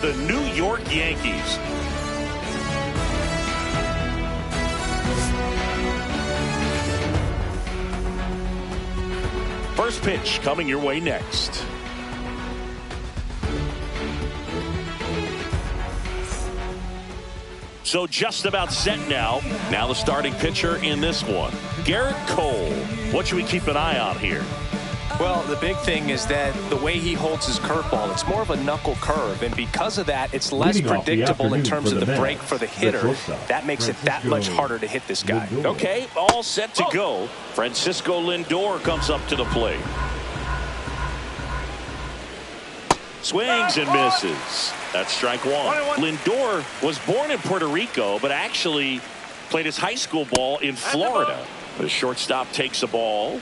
The New York Yankees. First pitch coming your way next. So just about set now. Now the starting pitcher in this one, Garrett Cole. What should we keep an eye on here? Well, the big thing is that the way he holds his curveball, it's more of a knuckle curve, and because of that, it's less predictable in terms of the break for the hitter. That makes it that much harder to hit this guy. Okay, all set to go. Francisco Lindor comes up to the plate. Swings and misses. That's strike one. Lindor was born in Puerto Rico, but actually played his high school ball in Florida. The shortstop takes the ball.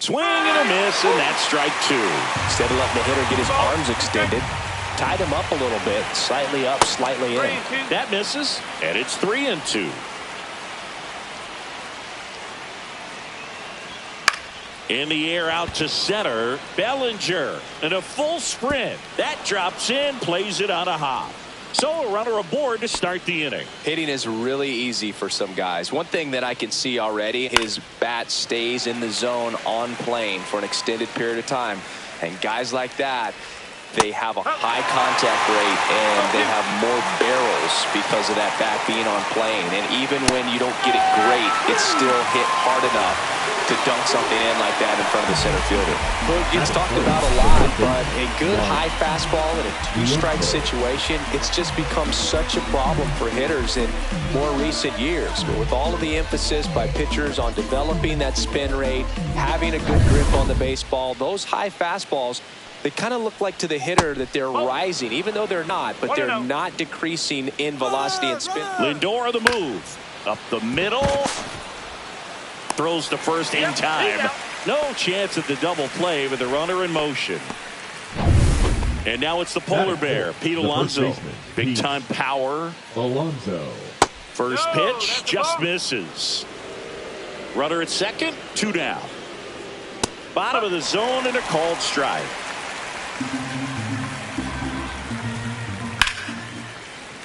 Swing and a miss, and that's strike two. Instead of letting the hitter get his arms extended, tied him up a little bit, slightly up, slightly in. That misses, and it's 3-2. In the air out to center, Bellinger, and a full sprint. That drops in, plays it on a hop. So a runner aboard to start the inning. Hitting is really easy for some guys. One thing that I can see already, his bat stays in the zone on plane for an extended period of time. And guys like that, they have a high contact rate and they have more barrels because of that bat being on plane. And even when you don't get it great, it's still hit hard enough to dunk something in like that in front of the center fielder. Well, it gets talked about a lot, but a good high fastball in a two-strike situation, it's just become such a problem for hitters in more recent years. But with all of the emphasis by pitchers on developing that spin rate, having a good grip on the baseball, those high fastballs, they kind of look like to the hitter that they're rising, even though they're not, but they're not decreasing in velocity and spin. Lindor the move. Up the middle. Throws to first in time. No chance at the double play with the runner in motion. And now it's the polar bear, Pete Alonso. Big time power. Alonso. First pitch just misses. Runner at second, 2 down. Bottom of the zone and a called strike.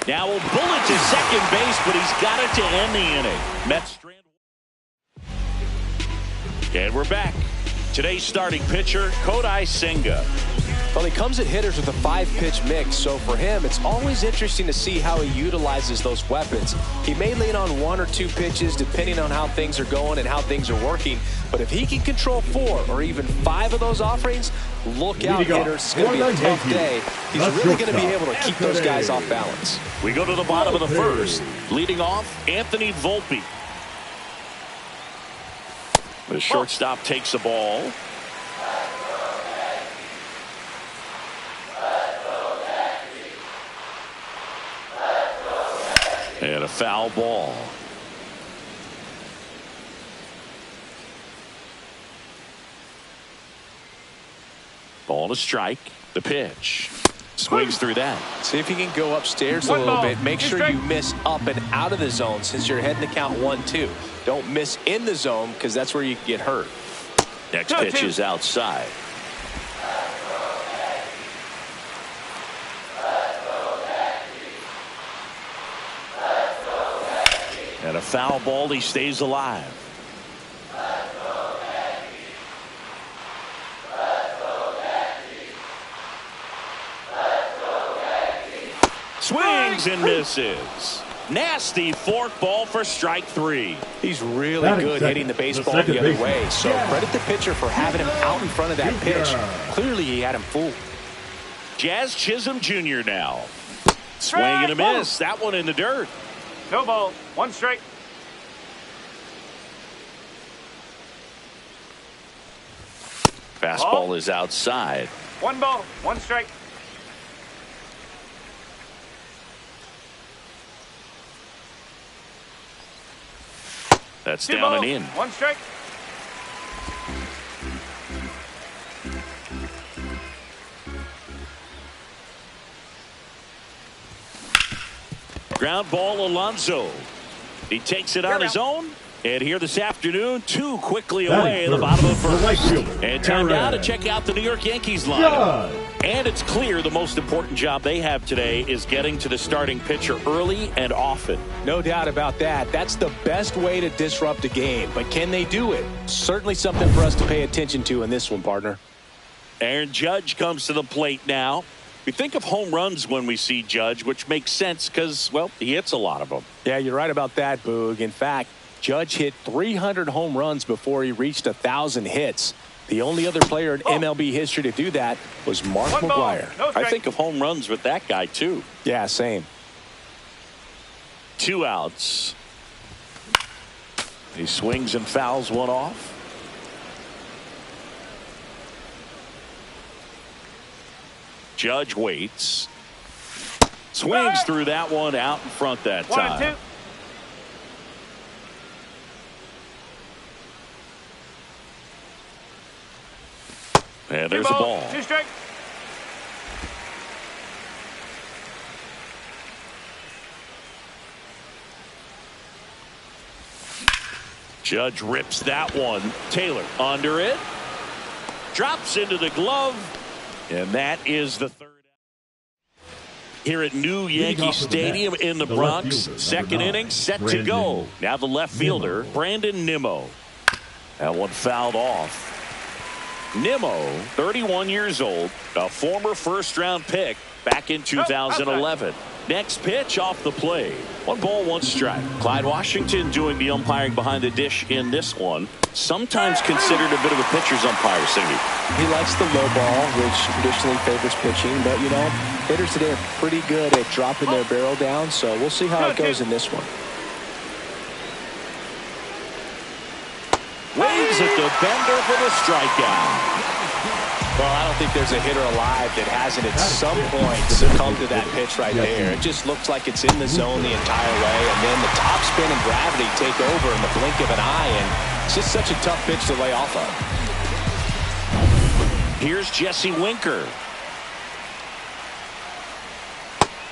Now a bullet to second base, but he's got it to end the inning. Mets strand. And we're back. Today's starting pitcher, Kodai Senga. Well, he comes at hitters with a 5-pitch mix, so for him, it's always interesting to see how he utilizes those weapons. He may lean on 1 or 2 pitches depending on how things are going and how things are working, but if he can control 4 or even 5 of those offerings, look out, hitters. It's going to be a tough day. He's really going to be able to keep those guys off balance. We go to the bottom of the first. Leading off, Anthony Volpe. The shortstop takes the ball. And a foul ball. Ball to strike. The pitch. Swings through that. See if you can go upstairs a little bit. Make sure you miss up and out of the zone since you're heading to count 1-2. Don't miss in the zone because that's where you can get hurt. Next pitch is outside. And a foul ball. He stays alive. Swings and misses. Nasty fork ball for strike 3. He's really good hitting the baseball the other way. So credit the pitcher for having him out in front of that pitch. Clearly he had him fooled. Jazz Chisholm Jr. now. Swing and a miss. That one in the dirt. No ball. 1 strike. Fastball is outside. 1 ball. 1 strike. That's down and in. 1 strike. Ground ball, Alonso. He takes it on his own. And here this afternoon, 2 quickly away in the bottom of the first. And time now to check out the New York Yankees lineup. And it's clear the most important job they have today is getting to the starting pitcher early and often. No doubt about that. That's the best way to disrupt a game. But can they do it? Certainly something for us to pay attention to in this one, partner. Aaron Judge comes to the plate now. We think of home runs when we see Judge, which makes sense because, well, he hits a lot of them. Yeah, you're right about that, Boog. In fact, Judge hit 300 home runs before he reached 1,000 hits. The only other player in MLB history to do that was Mark McGwire. I think of home runs with that guy, too. Yeah, same. 2 outs. He swings and fouls one off. Judge waits. Swings through that one out in front that time. 1-2. And there's the ball. 2 strikes. Judge rips that one. Taylor under it. Drops into the glove. And that is the 3rd. Here at New Yankee Stadium in the Bronx. 2nd inning set to go. Now the left fielder, Brandon Nimmo. That one fouled off. Nimmo, 31 years old, a former 1st-round pick back in 2011. Next pitch off the plate. 1 ball, 1 strike. Clyde Washington doing the umpiring behind the dish in this one. Sometimes considered a bit of a pitcher's umpire, Cindy. He likes the low ball, which traditionally favors pitching. But, you know, hitters today are pretty good at dropping their barrel down. So we'll see how it goes in this one. Waves at the bender for the strikeout. Well, I don't think there's a hitter alive that hasn't at some point succumbed to that pitch right there. It just looks like it's in the zone the entire way, and then the topspin and gravity take over in the blink of an eye, and it's just such a tough pitch to lay off of. Here's Jesse Winker.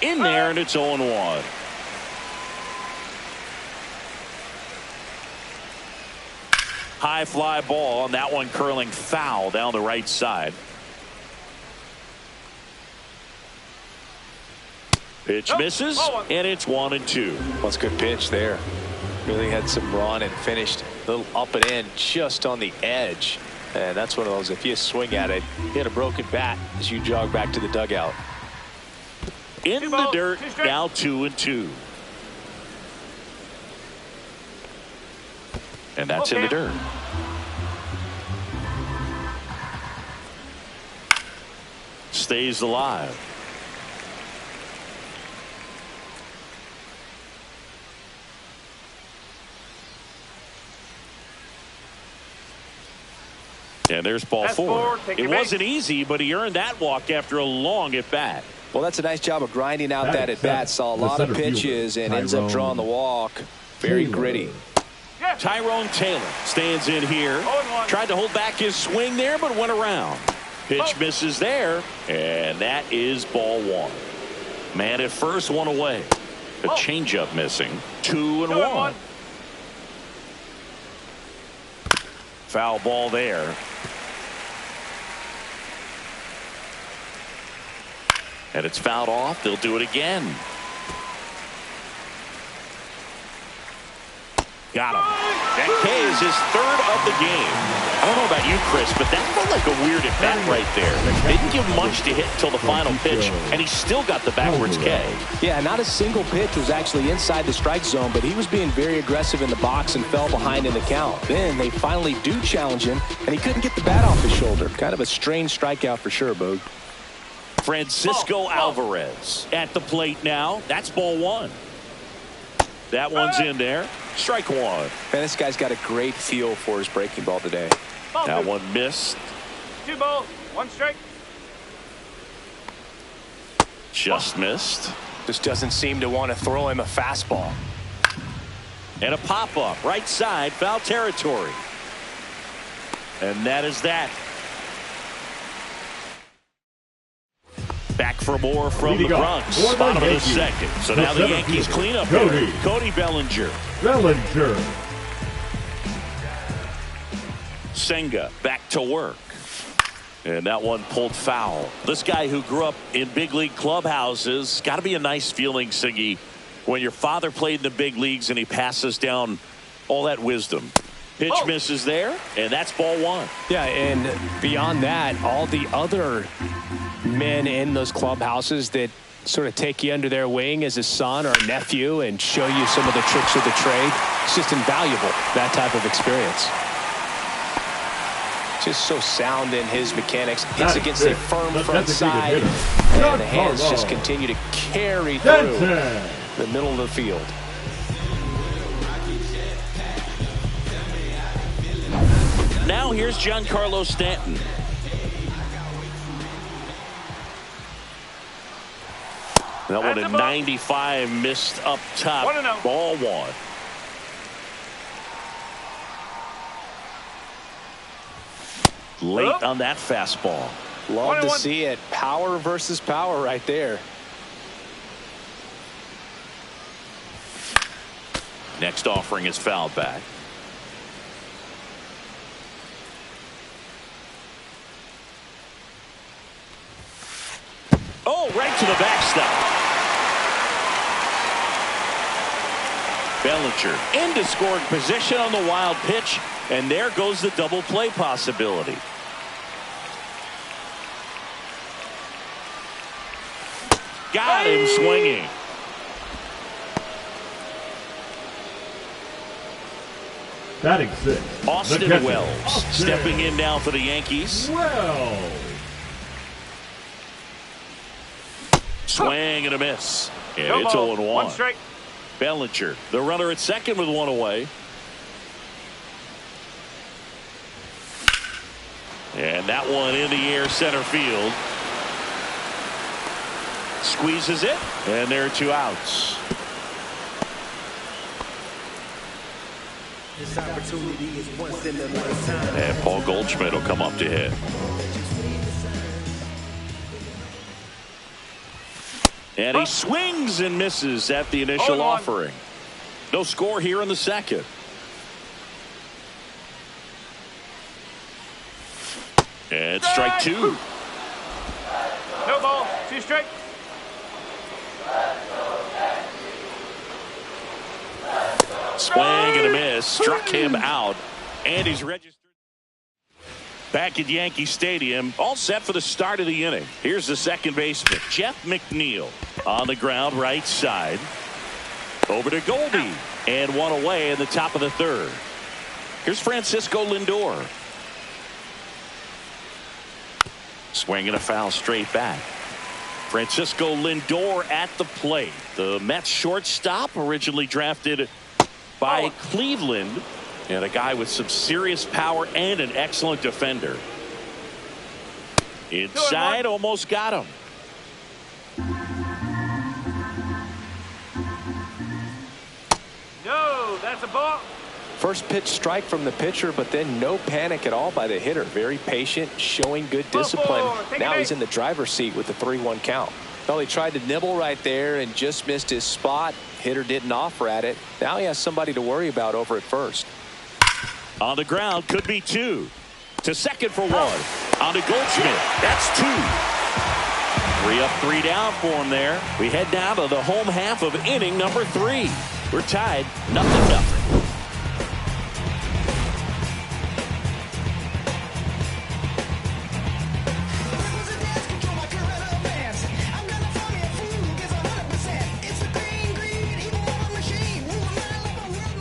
In there, and it's 0-1. High fly ball, and that one curling foul down the right side. Pitch misses, and it's 1-2. Well, it's a good pitch there. Really had some run and finished a little up and in just on the edge. And that's one of those, if you swing at it, you hit a broken bat as you jog back to the dugout. In the dirt, now 2-2. And that's in the dirt. Stays alive. And there's ball 4. It wasn't easy, but he earned that walk after a long at-bat. Well, that's a nice job of grinding out that at-bat. Saw a lot of pitches and ends up drawing the walk. Very gritty. Tyrone Taylor stands in here. Tried to hold back his swing there, but went around. Pitch misses there, and that is ball 1. Man at first, 1 away. A changeup missing. 2-1. Foul ball there. And it's fouled off. They'll do it again. Got him. That K is his 3rd of the game. I don't know about you, Chris, but that felt like a weird at-bat right there. Didn't give much to hit until the final pitch, and he still got the backwards K. Yeah, not a single pitch was actually inside the strike zone, but he was being very aggressive in the box and fell behind in the count. Then they finally do challenge him, and he couldn't get the bat off his shoulder. Kind of a strange strikeout for sure, Boog. Francisco Alvarez at the plate now. That's ball 1. That one's in there. Strike 1. Man, this guy's got a great feel for his breaking ball today. That one missed. 2 balls, 1 strike. Just missed. Just doesn't seem to want to throw him a fastball. And a pop-up. Right side, foul territory. And that is that. Back for more from the Bronx. Bottom of the 2nd. So now the Yankees clean up here. Cody Bellinger. Senga back to work. And that one pulled foul. This guy who grew up in big league clubhouses, got to be a nice feeling, Siggy, when your father played in the big leagues and he passes down all that wisdom. Pitch misses there, and that's ball one. Yeah, and beyond that, all the other men in those clubhouses that sort of take you under their wing as a son or a nephew and show you some of the tricks of the trade. It's just invaluable, that type of experience. Just so sound in his mechanics. Hits against a firm front side, and the hands just continue to carry through the middle of the field. Now here's Giancarlo Stanton. That one at 95, missed up top. Ball one. Late on that fastball. Love to see it. Power versus power right there. Next offering is fouled back. Oh, right to the backstop. Bellinger into scoring position on the wild pitch, and there goes the double play possibility. Got him swinging. Batting sixth, Austin Wells stepping in now for the Yankees. Swing and a miss. And it's 0-1. One strike. Bellinger, the runner at second with one away. And that one in the air center field. Squeezes it, and there are two outs. This opportunity is once in a lifetime. And Paul Goldschmidt will come up to hit. And he swings and misses at the initial offering. No score here in the second. And strike two. No ball. 2 strike. Swing and a miss. Struck him out. And he's registered. Back at Yankee Stadium, all set for the start of the inning. Here's the second baseman, Jeff McNeil, on the ground right side. Over to Goldie, and one away in the top of the third. Here's Francisco Lindor. Swing and a foul straight back. Francisco Lindor at the plate. The Mets shortstop, originally drafted by Cleveland. And a guy with some serious power and an excellent defender. Inside, almost got him. No, that's a ball. First pitch strike from the pitcher, but then no panic at all by the hitter. Very patient, showing good discipline. Now he's in the driver's seat with the 3-1 count. Well, he tried to nibble right there and just missed his spot. Hitter didn't offer at it. Now he has somebody to worry about over at first. On the ground, could be two. To second for one. On to Goldschmidt. That's two. 3 up, 3 down for him there. We head down to the home half of inning number 3. We're tied 0-0.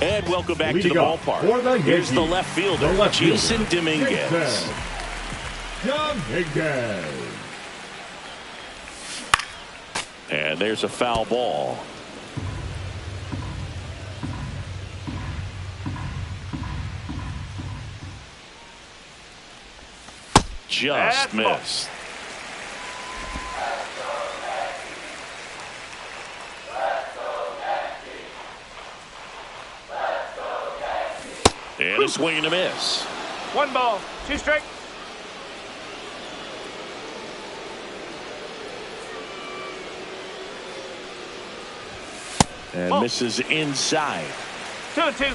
And welcome back to the ballpark. Here's the left fielder, Jason Dominguez. And there's a foul ball. Just missed. And a swing and a miss. 1 ball, 2 strike. And misses inside. 2-2.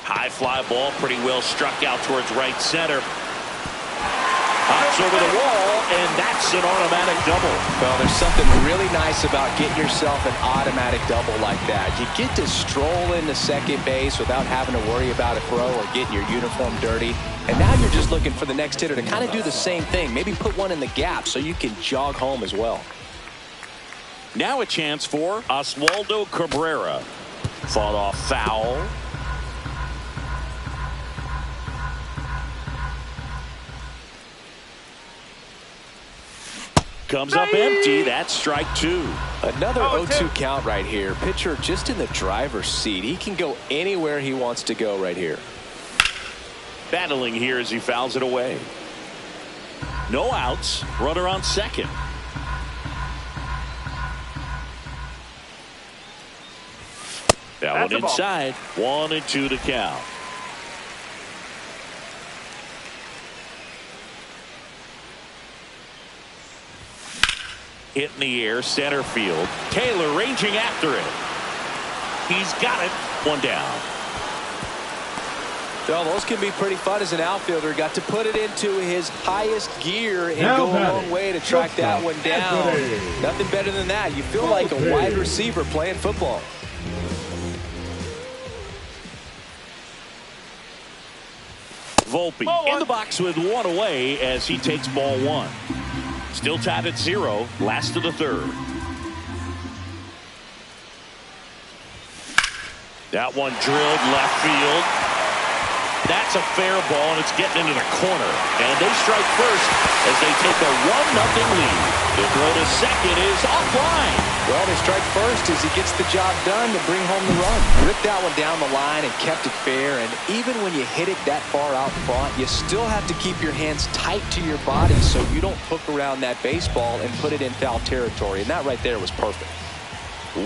High fly ball, pretty well struck out towards right center. Pops over the wall, and that's an automatic double. Well, there's something really nice about getting yourself an automatic double like that. You get to stroll into second base without having to worry about a throw or getting your uniform dirty. And now you're just looking for the next hitter to kind of do the same thing. Maybe put one in the gap so you can jog home as well. Now a chance for Oswaldo Cabrera. Fought off foul. Comes up empty. That's strike two. Another 0-2 count right here. Pitcher just in the driver's seat. He can go anywhere he wants to go right here. Battling here as he fouls it away. No outs. Runner on second. That one inside. 1-2 to count. Hit in the air, center field. Taylor ranging after it. He's got it. One down. Well, those can be pretty fun as an outfielder. Got to put it into his highest gear and go a long way to track that one down. Nothing better than that. You feel like a wide receiver playing football. Volpe in the box with one away as he takes ball one. Still tied at 0. Last of the third. That one drilled left field. That's a fair ball, and it's getting into the corner. And they strike first as they take a 1-0 lead. The throw to second is offline. Well, they strike first as he gets the job done to bring home the run. Ripped that one down the line and kept it fair. And even when you hit it that far out front, you still have to keep your hands tight to your body so you don't hook around that baseball and put it in foul territory. And that right there was perfect.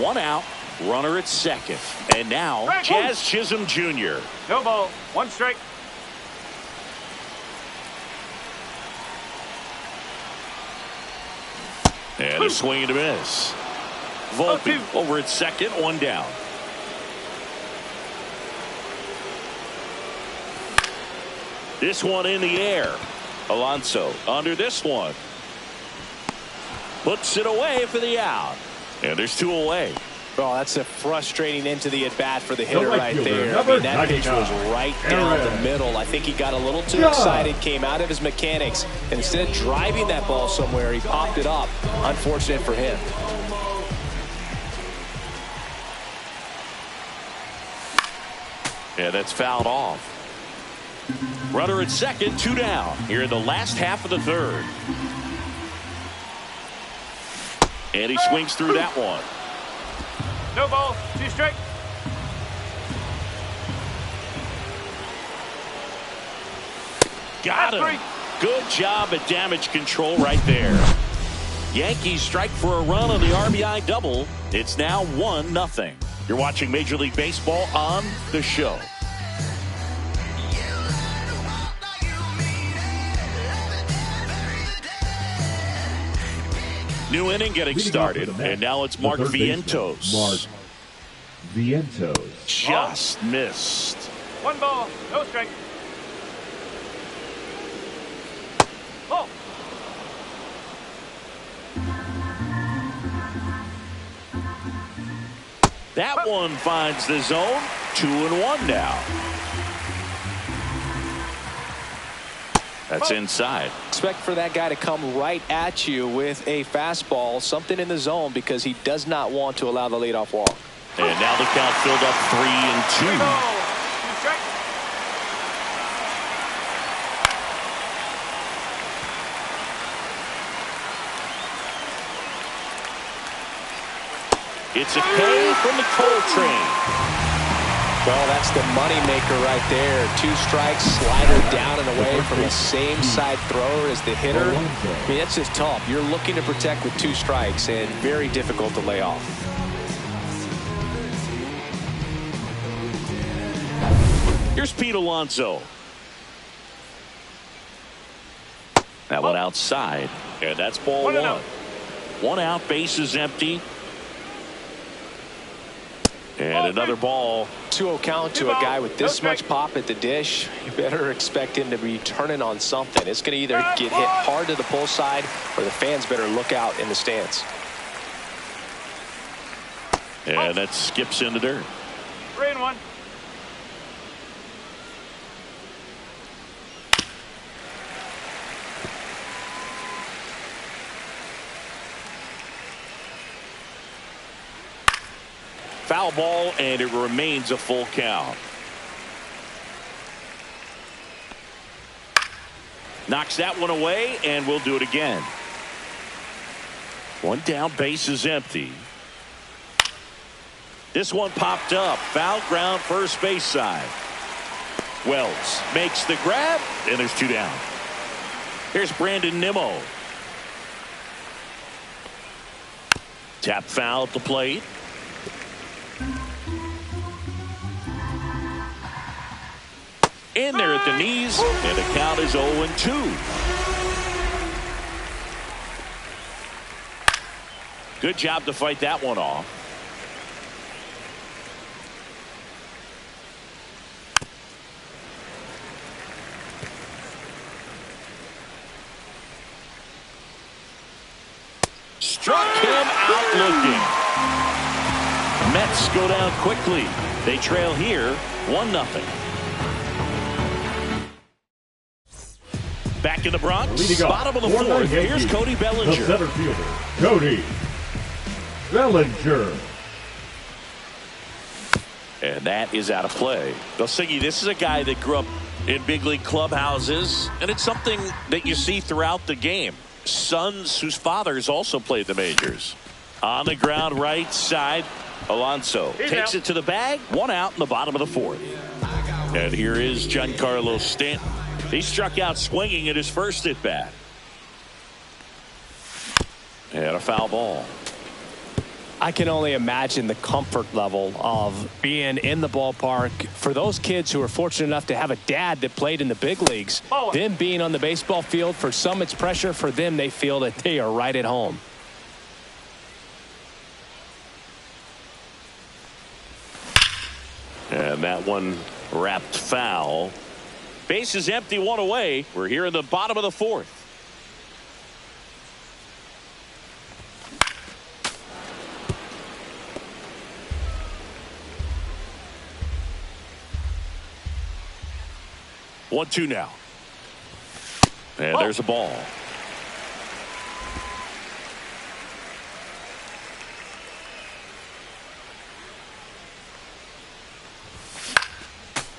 One out. Runner at second. And now, Jazz Chisholm Jr. No ball. One strike. And a swing and a miss. Volpe over at second. One down. This one in the air. Alonso under this one. Puts it away for the out. And there's two away. Oh, that's a frustrating into the at-bat for the hitter right there. I mean, that pitch was right down the middle. I think he got a little too excited, came out of his mechanics, and instead of driving that ball somewhere, he popped it up. Unfortunate for him. Yeah, that's fouled off. Runner at second, two down. Here in the last half of the third. And he swings through that one. No ball. Two strike. Got him. Good job at damage control right there. Yankees strike for a run on the RBI double. It's now 1-0. You're watching Major League Baseball on The Show. New inning getting started, and now it's Mark Vientos. Mark Vientos. Just missed. One ball. No strike. Oh. That one finds the zone. 2-1 now. That's inside. Expect for that guy to come right at you with a fastball, something in the zone, because he does not want to allow the leadoff walk. And now the count filled up 3-2. Two strike. It's a K from the Cole train. Well, that's the money maker right there. 2 strikes, slider down and away from the same side thrower as the hitter. I mean, that's just tough. You're looking to protect with 2 strikes and very difficult to lay off. Here's Pete Alonso. That one outside, and that's ball 1. 1 out, base is empty. And another ball 2-0 count to a guy with this much pop at the dish. You better expect him to be turning on something. It's going to either get hit hard to the pull side or the fans better look out in the stands. And that skips into dirt. 3-1. Foul ball, and it remains a full count. Knocks that one away, and we'll do it again. One down, base is empty. This one popped up. Foul ground, first base side. Wells makes the grab, and there's 2 down. Here's Brandon Nimmo. Tap foul at the plate. In there at the knees, and the count is 0-2. Good job to fight that one off. Struck him out looking. Mets go down quickly. They trail here 1-0. Back in the Bronx, bottom of the 4th. Here's Cody Bellinger. The center fielder, Cody Bellinger. And that is out of play. Belsingi, this is a guy that grew up in big league clubhouses, and it's something that you see throughout the game. Sons whose fathers also played the majors. On the ground, right side, Alonso takes it to the bag. 1 out in the bottom of the 4th. And here is Giancarlo Stanton. He struck out swinging at his first at bat. And a foul ball. I can only imagine the comfort level of being in the ballpark for those kids who are fortunate enough to have a dad that played in the big leagues. Them being on the baseball field, for some it's pressure. For them, they feel that they are right at home. And that one wrapped foul. Base is empty, 1 away. We're here in the bottom of the 4th. One, 2 now. And there's a ball.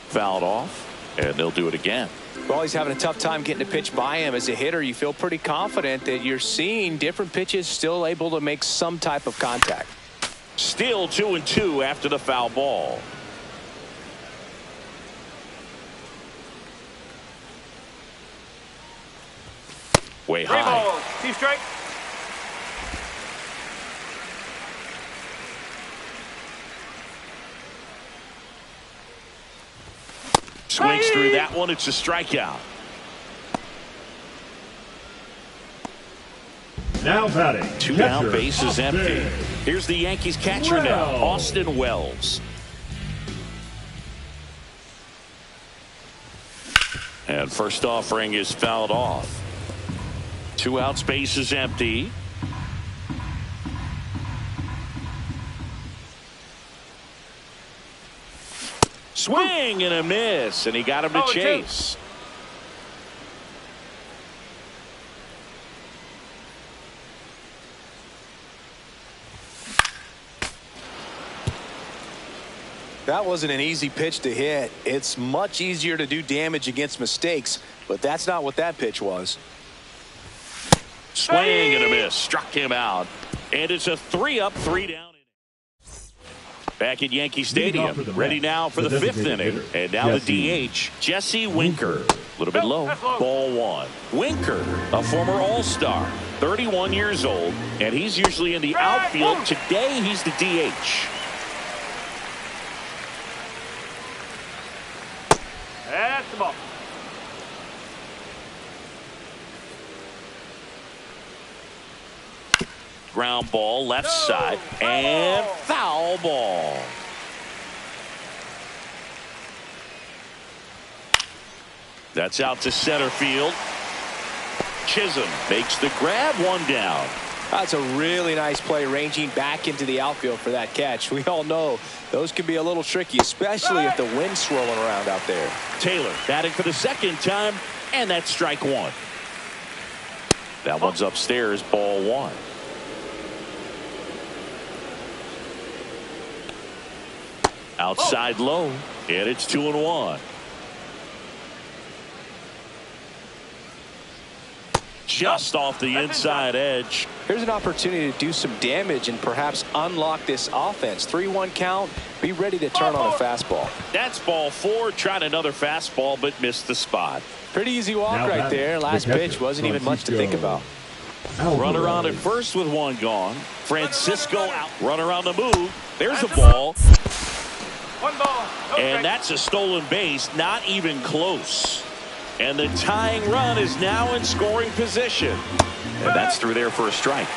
Fouled off. And they'll do it again. Well, he's having a tough time getting a pitch by him. As a hitter, you feel pretty confident that you're seeing different pitches still able to make some type of contact. Still 2-2 after the foul ball. Way 3 high. balls, 2 strikes. Swings through that one. It's a strikeout. Now batting. 2 down, base is empty. Here's the Yankees catcher now, Austin Wells. And first offering is fouled off. 2 outs, base is empty. Swing and a miss, and he got him to chase. That wasn't an easy pitch to hit. It's much easier to do damage against mistakes, but that's not what that pitch was. Swing and a miss, struck him out, and it's a 3-up, 3 down. Back at Yankee Stadium, ready now for the 5th inning. And now the DH, Jesse Winker. A little bit low, ball 1. Winker, a former All-Star, 31 years old, and he's usually in the outfield. Today, he's the DH. That's the ball. Ground ball, left side, and foul ball. That's out to center field. Chisholm makes the grab, one down. That's a really nice play, ranging back into the outfield for that catch. We all know those can be a little tricky, especially if the wind's swirling around out there. Taylor batting for the second time, and that's strike one. That one's upstairs, ball one. Outside low, and it's 2-1. Just off the inside edge. Here's an opportunity to do some damage and perhaps unlock this offense. 3-1 count. Be ready to turn on a fastball. That's ball four. Tried another fastball, but missed the spot. Pretty easy walk Now right there. Last pitch wasn't even much to think about. Runner on at first with one gone. Francisco out. Runner on the move. There's a ball. One ball. No And strike. that's a stolen base. Not even close. And the tying run is now in scoring position. And that's through there for a strike.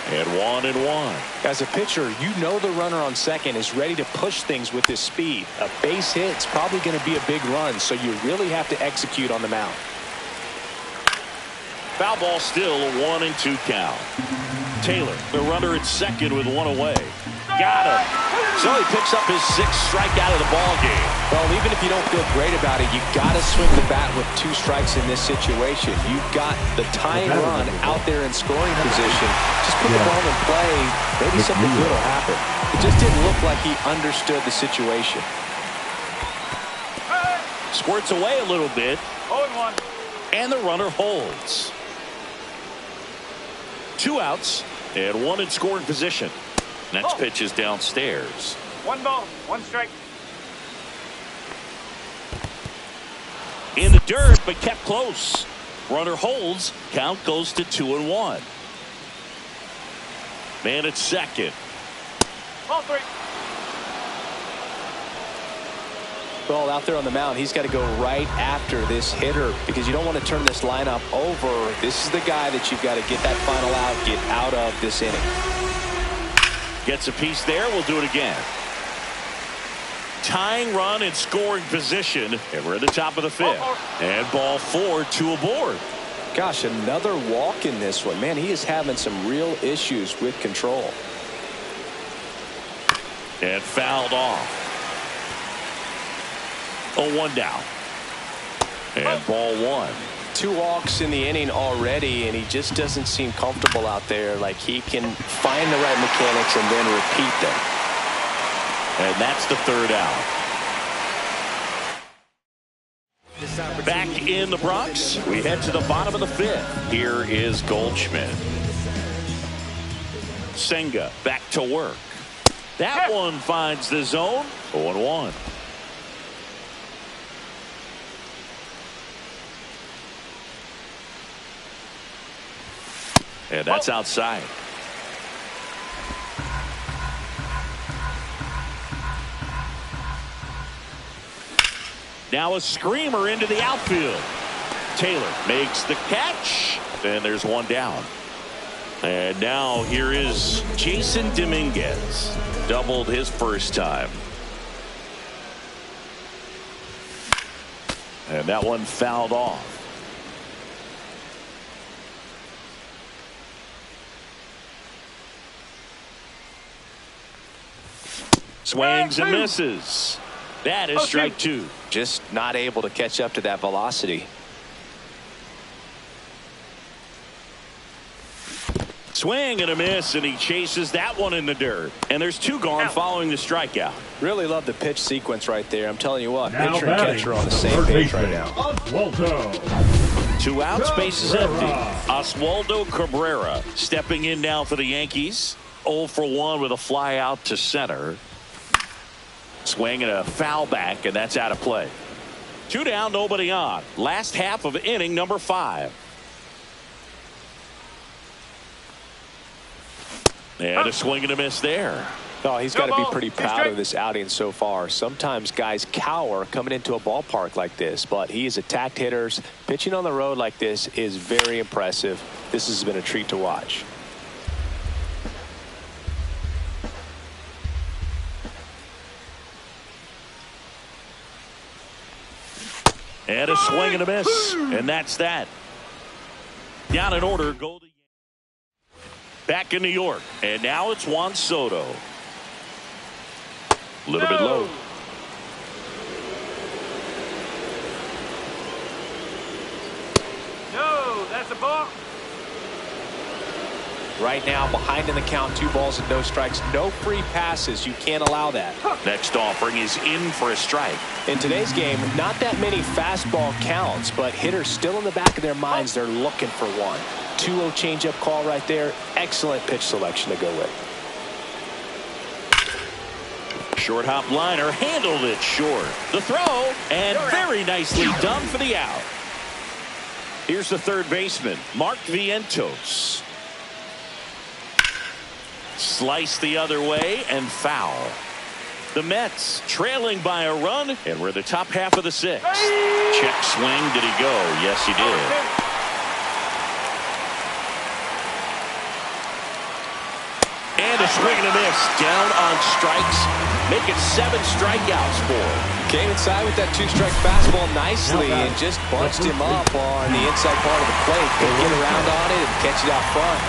And 1-1. As a pitcher, you know the runner on second is ready to push things with his speed. A base hit's probably going to be a big run, so you really have to execute on the mound. Foul ball still, a 1-2 count. Taylor, the runner at second with one away. Got him. So he picks up his sixth strikeout of the ball game. Well, even if you don't feel great about it, you got to swing the bat with 2 strikes in this situation. You've got the tying run out there in scoring position. Just put the ball in play. Maybe something good will happen. It just didn't look like he understood the situation. Squirts away a little bit. 0-1. And the runner holds. 2 outs and 1 in scoring position. Next pitch is downstairs. 1 ball. 1 strike. In the dirt, but kept close. Runner holds. Count goes to 2-1. Man at second. Ball 3. Well, out there on the mound, he's got to go right after this hitter because you don't want to turn this lineup over. This is the guy that you've got to get that final out, get out of this inning. Gets a piece there. We'll do it again. Tying run in scoring position. And we're at the top of the 5th. And ball 4, 2 aboard. Gosh, another walk in this one. Man, he is having some real issues with control. And fouled off. 0-1 down. And ball 1. 2 walks in the inning already, and he just doesn't seem comfortable out there. Like he can find the right mechanics and then repeat them. And that's the 3rd out. Back in the Bronx, we head to the bottom of the 5th. Here is Goldschmidt. Senga back to work. That one finds the zone. 0-1. And that's outside. Now a screamer into the outfield. Taylor makes the catch. And there's one down. And now here is Jason Dominguez. Doubled his first time. And that one fouled off. Swings and misses. That is strike 2. Just not able to catch up to that velocity. Swing and a miss, and he chases that one in the dirt. And there's 2 gone following the strikeout. Really love the pitch sequence right there. I'm telling you what, Now pitcher and batting, catcher on the same third page right baseman, now. Oswaldo. 2 outs, base is empty. Cabrera. Oswaldo Cabrera stepping in now for the Yankees. 0 for 1 with a fly out to center. Swing and a foul back, and that's out of play. 2 down, nobody on. Last half of inning number 5. And a swing and a miss there. Oh, he's got to be pretty proud of this outing so far. Sometimes guys cower coming into a ballpark like this, but he has attacked hitters. Pitching on the road like this is very impressive. This has been a treat to watch. And a swing and a miss. And that's that. Down in order. Go to back in New York. And now it's Juan Soto. A little bit low. No, that's a ball. Right now, behind in the count, 2 balls and no strikes. No free passes. You can't allow that. Next offering is in for a strike. In today's game, not that many fastball counts, but hitters still in the back of their minds, they're looking for one. 2-0 changeup call right there. Excellent pitch selection to go with. Short hop liner, handled it short. The throw, and very nicely done for the out. Here's the third baseman, Mark Vientos. Slice the other way and foul. The Mets trailing by a run, and we're the top half of the 6th. Check swing. Did he go? Yes, he did. And a swing and a miss. Down on strikes. Make it 7 strikeouts for him. Came inside with that 2-strike fastball nicely and just bunched him up on the inside part of the plate. Could get around on it and catch it out front.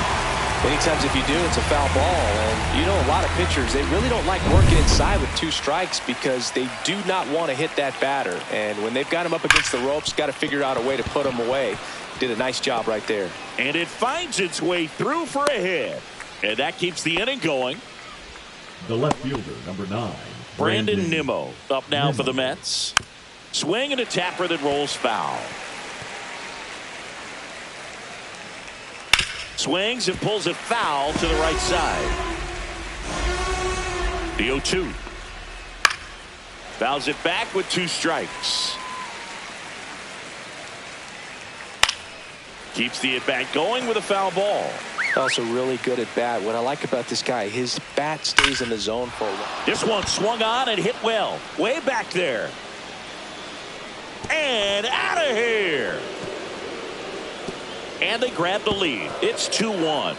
Many times if you do, it's a foul ball. And you know, a lot of pitchers, they really don't like working inside with 2 strikes because they do not want to hit that batter. And when they've got him up against the ropes, got to figure out a way to put him away. Did a nice job right there. And it finds its way through for a hit. And that keeps the inning going. The left fielder, number 9. Brandon Nimmo up now for the Mets. Swing and a tapper that rolls foul. Swings and pulls it foul to the right side. The 0-2. Fouls it back with 2 strikes. Keeps the at-bat going with a foul ball. Also really good at bat. What I like about this guy, his bat stays in the zone for a while. This one swung on and hit well. Way back there. And out of here. And they grab the lead. It's 2-1.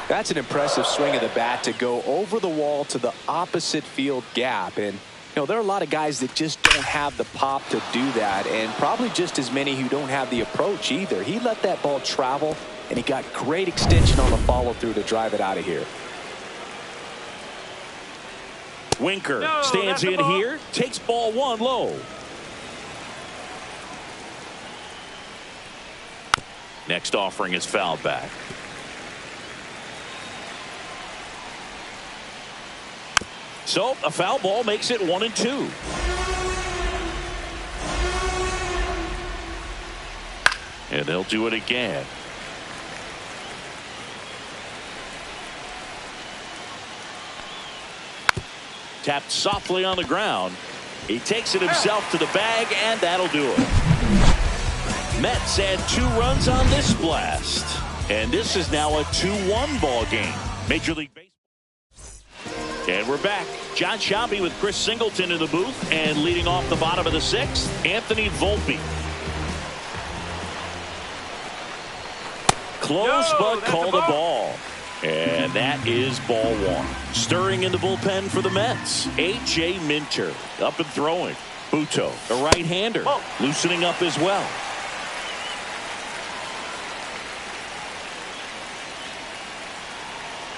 That's an impressive swing of the bat to go over the wall to the opposite field gap. And, you know, there are a lot of guys that just don't have the pop to do that. And probably just as many who don't have the approach either. He let that ball travel, and he got great extension on the follow-through to drive it out of here. Winker stands in here, takes ball 1 low. Next offering is fouled back. So a foul ball makes it 1-2. And they'll do it again. Tapped softly on the ground. He takes it himself to the bag, and that'll do it. Mets add 2 runs on this blast. And this is now a 2-1 ball game. Major League Baseball. And we're back. John Sciambi with Chris Singleton in the booth. And leading off the bottom of the 6th, Anthony Volpe. Close, but called a ball. And that is ball 1. Stirring in the bullpen for the Mets. A.J. Minter up and throwing. Buto, a right-hander, loosening up as well.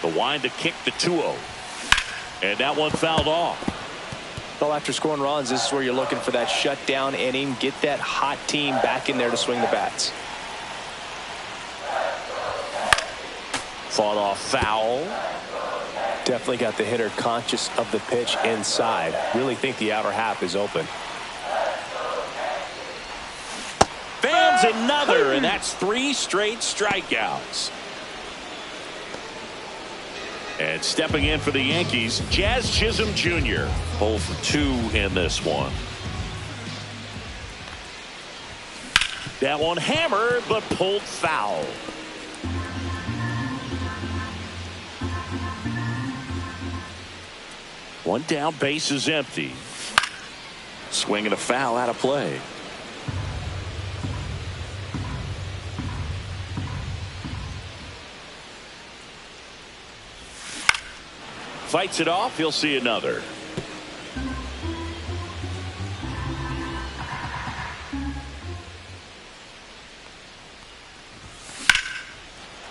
The wind to kick the 2-0. And that one fouled off. Well, after scoring runs, this is where you're looking for that shutdown inning. Get that hot team back in there to swing the bats. Fought off foul. Definitely got the hitter conscious of the pitch inside. Really think the outer half is open. Fans another, and that's 3 straight strikeouts. And stepping in for the Yankees, Jazz Chisholm Jr. pulled for 2 in this one. That one hammered, but pulled foul. One down, base is empty. Swing and a foul out of play. Fights it off. He'll see another.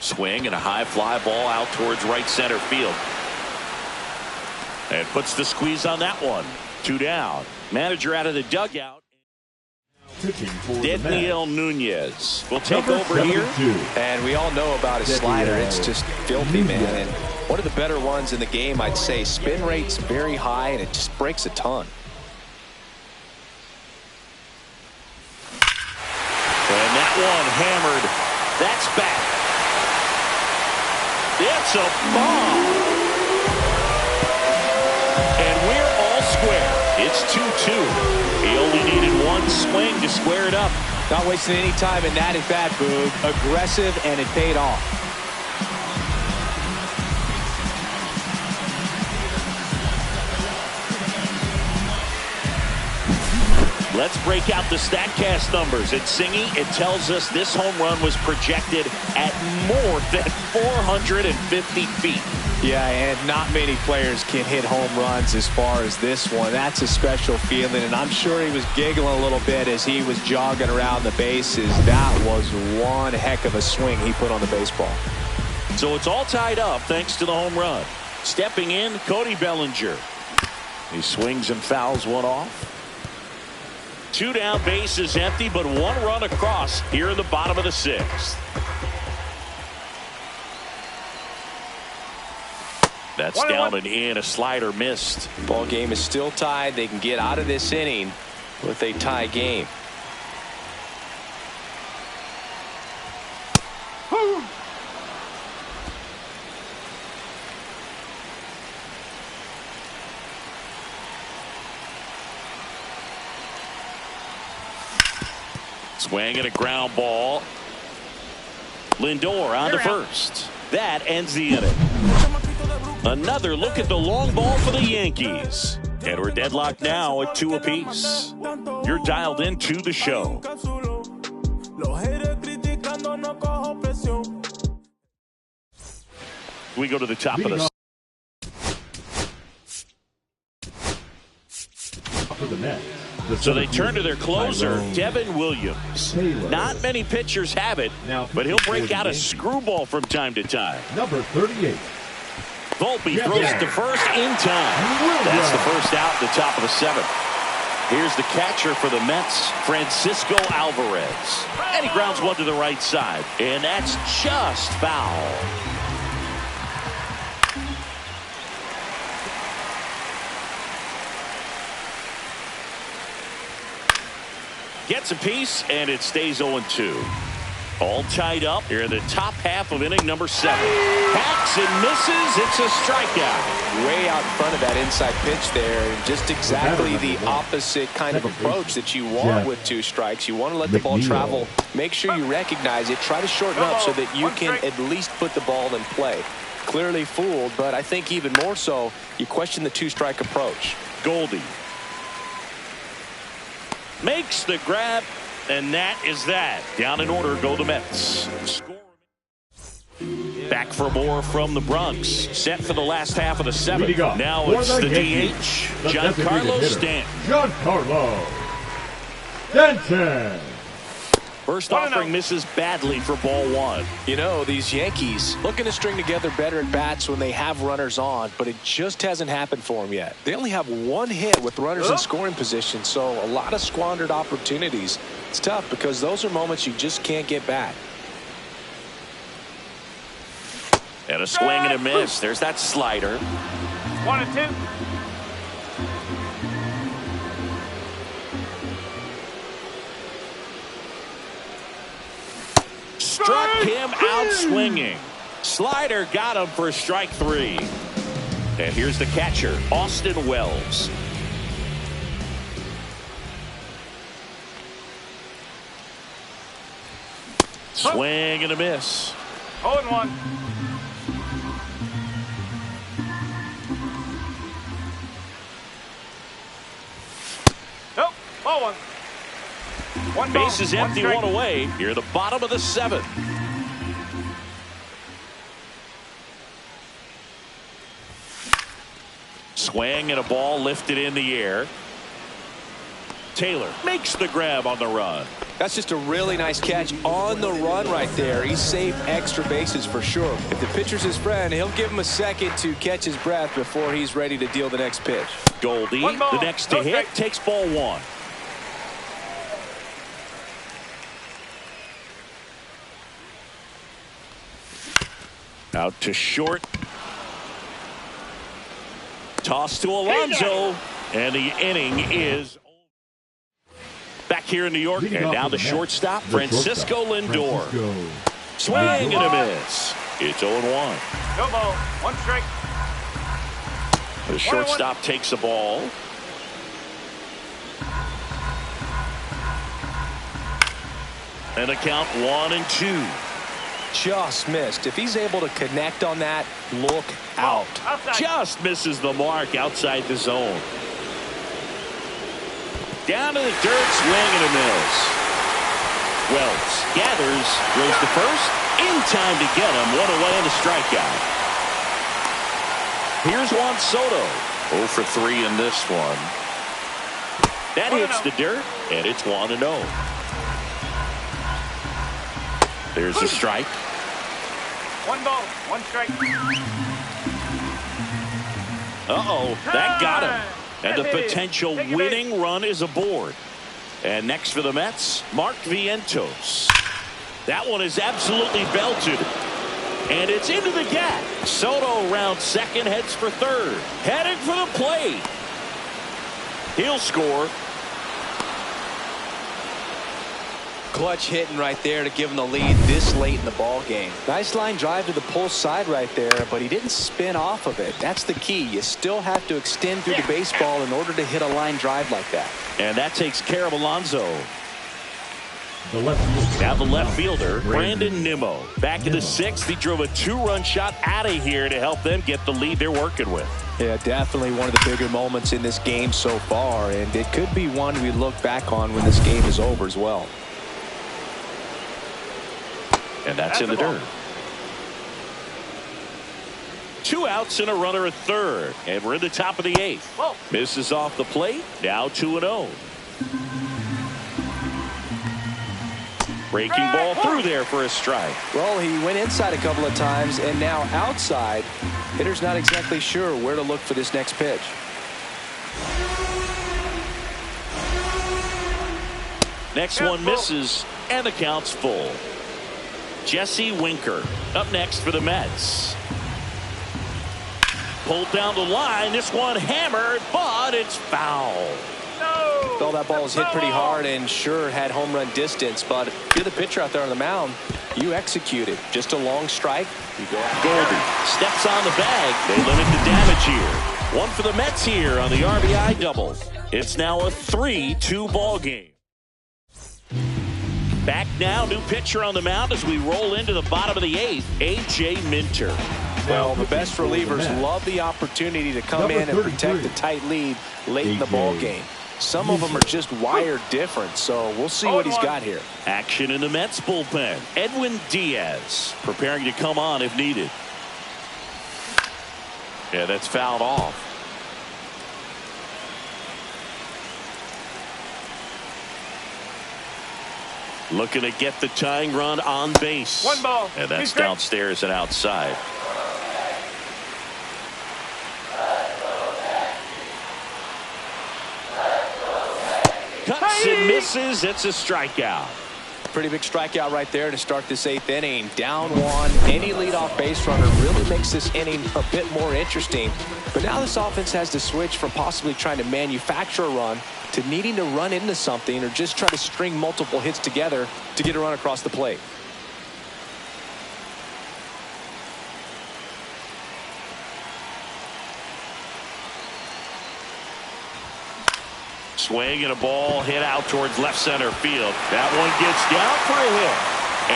Swing and a high fly ball out towards right center field. And puts the squeeze on that one. 2 down. Manager out of the dugout. Daniel Nunez will take over here. And we all know about his slider. It's just filthy, man. And one of the better ones in the game, I'd say. Spin rate's very high, and it just breaks a ton. And that one hammered. That's back. It's a bomb. And we're all square. It's 2-2. He only needed one swing to square it up. Not wasting any time in that at bat, Boog. Aggressive, and it paid off. Let's break out the StatCast numbers. It's Singy. It tells us this home run was projected at more than 450 feet. Yeah, and not many players can hit home runs as far as this one. That's a special feeling, and I'm sure he was giggling a little bit as he was jogging around the bases. That was one heck of a swing he put on the baseball. So it's all tied up thanks to the home run. Stepping in, Cody Bellinger. He swings and fouls one off. 2 down, bases empty, but 1 run across here in the bottom of the 6th. That's down and in. A slider missed. Ball game is still tied. They can get out of this inning with a tie game. Swing and a ground ball. Lindor on to first. That ends the inning. Another look at the long ball for the Yankees. And we're deadlocked now at 2 apiece. You're dialed into the show. We go to the top of the... So they turn to their closer, Devin Williams. Not many pitchers have it, but he'll break out a screwball from time to time. Number 38. Volpe throws to first in time. That's the first out at the top of the 7th. Here's the catcher for the Mets, Francisco Alvarez. And he grounds one to the right side. And that's just foul. Gets a piece, and it stays 0-2. All tied up here in the top half of inning number 7. Hacks and misses. It's a strikeout. Way out in front of that inside pitch there. And just exactly the opposite kind of approach that you want with 2 strikes. You want to let the ball travel. Make sure you recognize it. Try to shorten up so that you can at least put the ball in play. Clearly fooled, but I think even more so, you question the 2-strike approach. Goldie makes the grab, and that is that. Down in order go the Mets. Back for more from the Bronx. Set for the last half of the 7th. Now it's the DH, Giancarlo Stanton. Giancarlo Stanton. First offering misses badly for ball 1. You know, these Yankees looking to string together better at bats when they have runners on, but it just hasn't happened for them yet. They only have 1 hit with runners in scoring position, so a lot of squandered opportunities. It's tough because those are moments you just can't get back. And a swing and a miss. There's that slider. 1-2. Struck him out swinging. Slider got him for strike 3. And here's the catcher, Austin Wells. Swing and a miss. 0-1. Nope. Ball 1. One ball, Base is empty, 1 away. Here at the bottom of the 7th. Swing and a ball lifted in the air. Taylor makes the grab on the run. That's just a really nice catch on the run right there. He saved extra bases for sure. If the pitcher's his friend, he'll give him a second to catch his breath before he's ready to deal the next pitch. Goldie, the next to hit, takes ball 1. Out to short. Toss to Alonso, and the inning is back here in New York. And now the shortstop, Francisco Lindor. Swing and a miss. It's 0-1. No ball. 1 strike. The shortstop takes the ball. And the count 1-2. Just missed. If he's able to connect on that, look out. Just misses the mark outside the zone. Down to the dirt, swing and a miss. Wells gathers, throws to first, in time to get him. 1 away and a strikeout. Here's Juan Soto. 0 for 3 in this one. That hits the dirt, and it's 1-0. There's a strike. 1 ball, 1 strike. Uh-oh, that got him. And the potential winning run is aboard. And next for the Mets, Mark Vientos. That one is absolutely belted. And it's into the gap. Soto around second, heads for third. Heading for the plate. He'll score. Clutch hitting right there to give him the lead this late in the ball game. Nice line drive to the pull side right there, but he didn't spin off of it. That's the key. You still have to extend through the baseball in order to hit a line drive like that. And that takes care of Alonso. Now the left fielder, Brandon Nimmo. Back in the 6th, he drove a 2-run shot out of here to help them get the lead they're working with. Yeah, definitely one of the bigger moments in this game so far, and it could be one we look back on when this game is over as well. And that's in the dirt. 2 outs and a runner at third. And we're in the top of the 8th. Whoa. Misses off the plate. Now 2-0. Breaking ball through there for a strike. Well, he went inside a couple of times, and now outside. Hitter's not exactly sure where to look for this next pitch. Next one misses, and the count's full. Jesse Winker up next for the Mets. Pulled down the line. This one hammered, but it's foul. No. Well, that ball was hit pretty hard and sure had home run distance, but if you're the pitcher out there on the mound, you executed. Just a long strike. You go out. Goldie steps on the bag. They limit the damage here. 1 for the Mets here on the RBI double. It's now a 3-2 ball game. Back now, new pitcher on the mound as we roll into the bottom of the 8th, A.J. Minter. Well, the best relievers love the opportunity to come in and protect the tight lead late in the ball game. Some of them are just wired different, so we'll see what he's got here. Action in the Mets bullpen. Edwin Diaz preparing to come on if needed. Yeah, that's fouled off. Looking to get the tying run on base. 1 ball. And that's downstairs and outside. Cuts and misses. It's a strikeout. Pretty big strikeout right there to start this 8th inning. Down 1. Any leadoff base runner really makes this inning a bit more interesting. But now this offense has to switch from possibly trying to manufacture a run to needing to run into something or just try to string multiple hits together to get a run across the plate. Swing and a ball hit out towards left center field. That one gets down for a hit.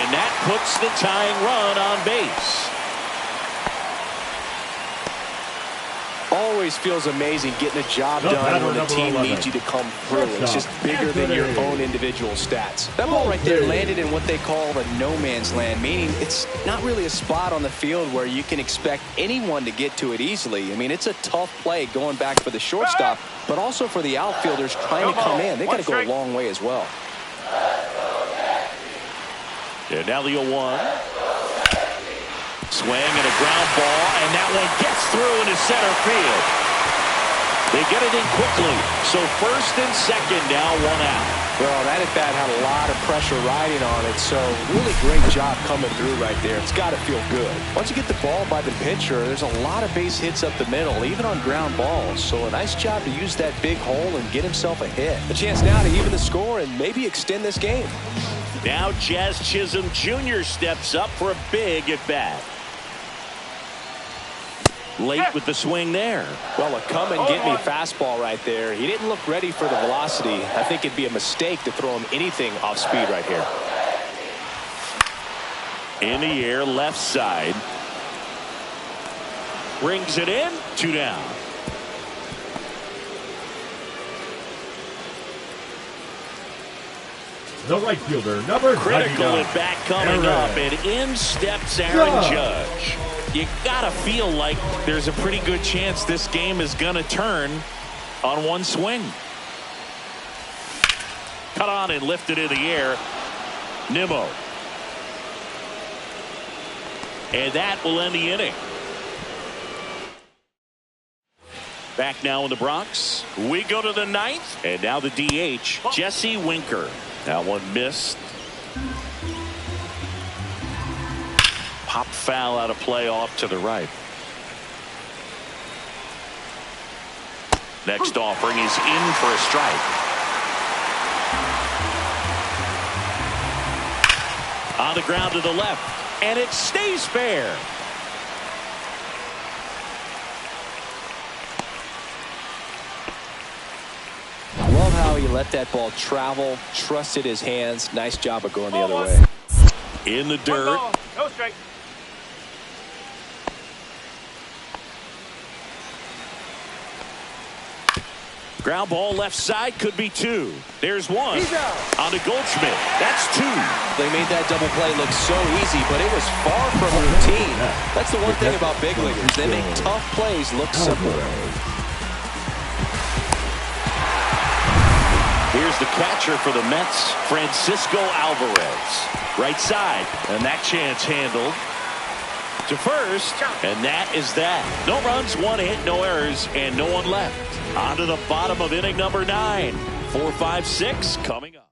And that puts the tying run on base. Always feels amazing getting a job done when the team needs you to come through. It's just bigger than your own individual stats. That ball right there landed in what they call the no man's land, meaning it's not really a spot on the field where you can expect anyone to get to it easily. I mean, it's a tough play going back for the shortstop, but also for the outfielders trying to come in. They got to go a long way as well. And now the 0-1. Swing and a ground ball, and that one gets through into center field. They get it in quickly. So first and second now, 1 out. Well, that at bat had a lot of pressure riding on it, so really great job coming through right there. It's got to feel good. Once you get the ball by the pitcher, there's a lot of base hits up the middle, even on ground balls. So a nice job to use that big hole and get himself a hit. A chance now to even the score and maybe extend this game. Now Jazz Chisholm Jr. steps up for a big at bat. Late with the swing there. Well, a come and get me fastball right there. He didn't look ready for the velocity. I think it'd be a mistake to throw him anything off speed right here. In the air, left side. Brings it in. 2 down. The right fielder, number Critical 99, at bat coming up, and in steps Aaron Judge. You gotta feel like there's a pretty good chance this game is gonna turn on one swing. Cut on and lifted in the air. Nimmo. And that will end the inning. Back now in the Bronx. We go to the 9th. And now the DH, Jesse Winker. That one missed. Pop foul out of play off to the right. Next offering is in for a strike. On the ground to the left, and it stays fair. I love how he let that ball travel, trusted his hands. Nice job of going the other way. In the dirt. No strike. Ground ball left side, could be 2. There's 1 on to Goldschmidt. That's 2. They made that double play look so easy, but it was far from routine. That's the one thing about big leaguers. They make tough plays look simple. Here's the catcher for the Mets, Francisco Alvarez. Right side, and that chance handled to first, and that is that. No runs, 1 hit, no errors, and no one left. On to the bottom of inning number 9. 4, 5, 6 coming up.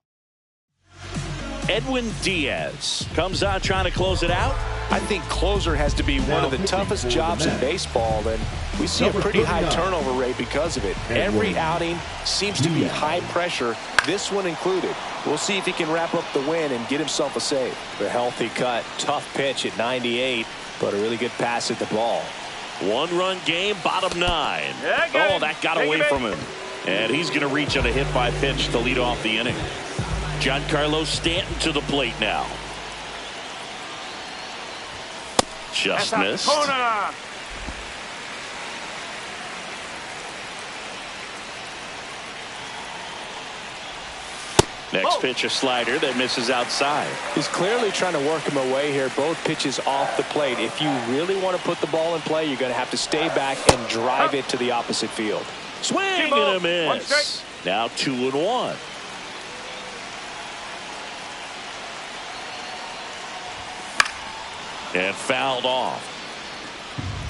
Edwin Diaz comes out trying to close it out. I think closer has to be one of the toughest jobs in baseball, and we see a pretty high turnover rate because of it. Every outing seems to be high pressure, this one included. We'll see if he can wrap up the win and get himself a save. A healthy cut, tough pitch at 98, but a really good pass at the ball. 1-run game, bottom 9. Oh, that got away from him. And he's going to reach on a hit by pitch to lead off the inning. Giancarlo Stanton to the plate now. Just missed. Next pitch, a slider that misses outside. He's clearly trying to work him away here. Both pitches off the plate. If you really want to put the ball in play, you're going to have to stay back and drive it to the opposite field. Swing and a miss. Now 2-1. And fouled off.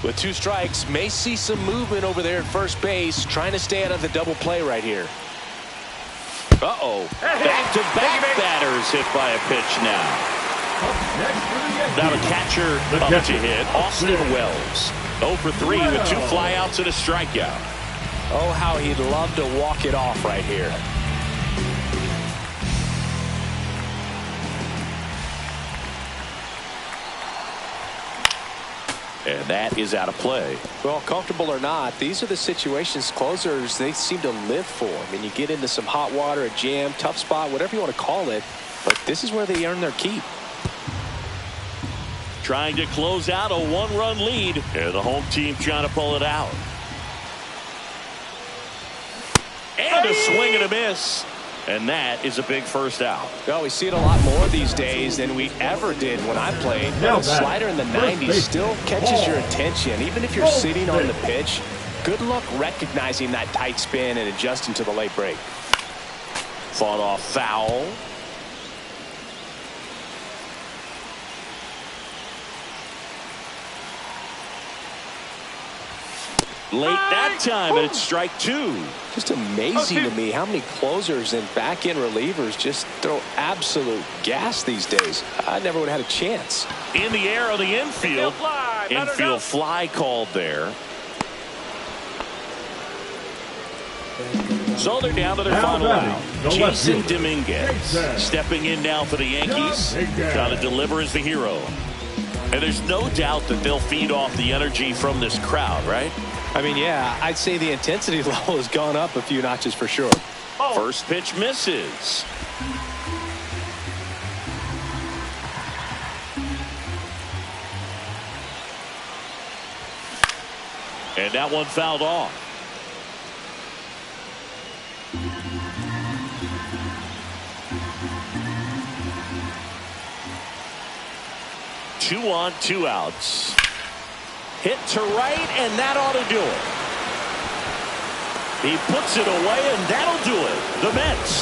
With 2 strikes, may see some movement over there at first base, trying to stay out of the double play right here. Uh-oh. Back-to-back batters hit by a pitch now. Now the catcher up to hit, Austin Wells. 0 for 3 with 2 flyouts and a strikeout. Oh, how he'd love to walk it off right here. And that is out of play. Well, comfortable or not, these are the situations closers they seem to live for. I mean, you get into some hot water, a jam, tough spot, whatever you want to call it, but this is where they earn their keep. Trying to close out a 1-run lead, and the home team trying to pull it out. And a swing and a miss. And that is a big first out. Well, we see it a lot more these days than we ever did when I played. A slider in the 90s still catches your attention. Even if you're sitting on the pitch, good luck recognizing that tight spin and adjusting to the late break. Fought off foul. Late that time, and it's strike two. Just amazing to me how many closers and back-end relievers just throw absolute gas these days. I never would have had a chance. In the air on the infield. Infield fly called there. So they're down to their final out. Jason Dominguez stepping in now for the Yankees. Got to deliver as the hero. And there's no doubt that they'll feed off the energy from this crowd, right? I mean, yeah, I'd say the intensity level has gone up a few notches for sure. First pitch misses. And that one fouled off. Two on, two outs. Hit to right, and that ought to do it. He puts it away, and that'll do it. The Mets